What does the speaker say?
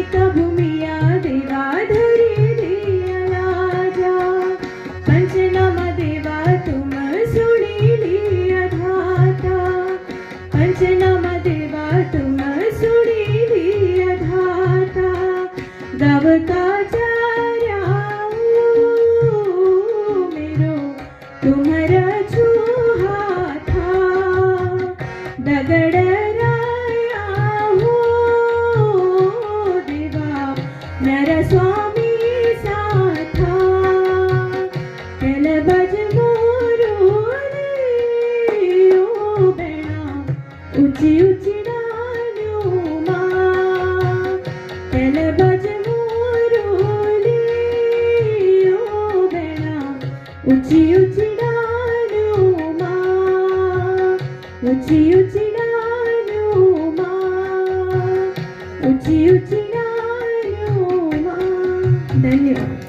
भूमिया देवा धरी दिया राजा पंचनामा देवा तुम सुनी लिया धाता पंचनामा देवा तुम सुनी लिया धाता गावता चार्या मेरो तुम्हारा छुहा था दगड़ नर स्वामी साथा तेल बज मोरोली ओ बेणा ऊंची ऊंची डालियों मां तेल बज मोरोली ओ बेणा ऊंची ऊंची डालियों मां ऊंची ऊंची डालियों मां ऊंची ऊंची धन्यवाद।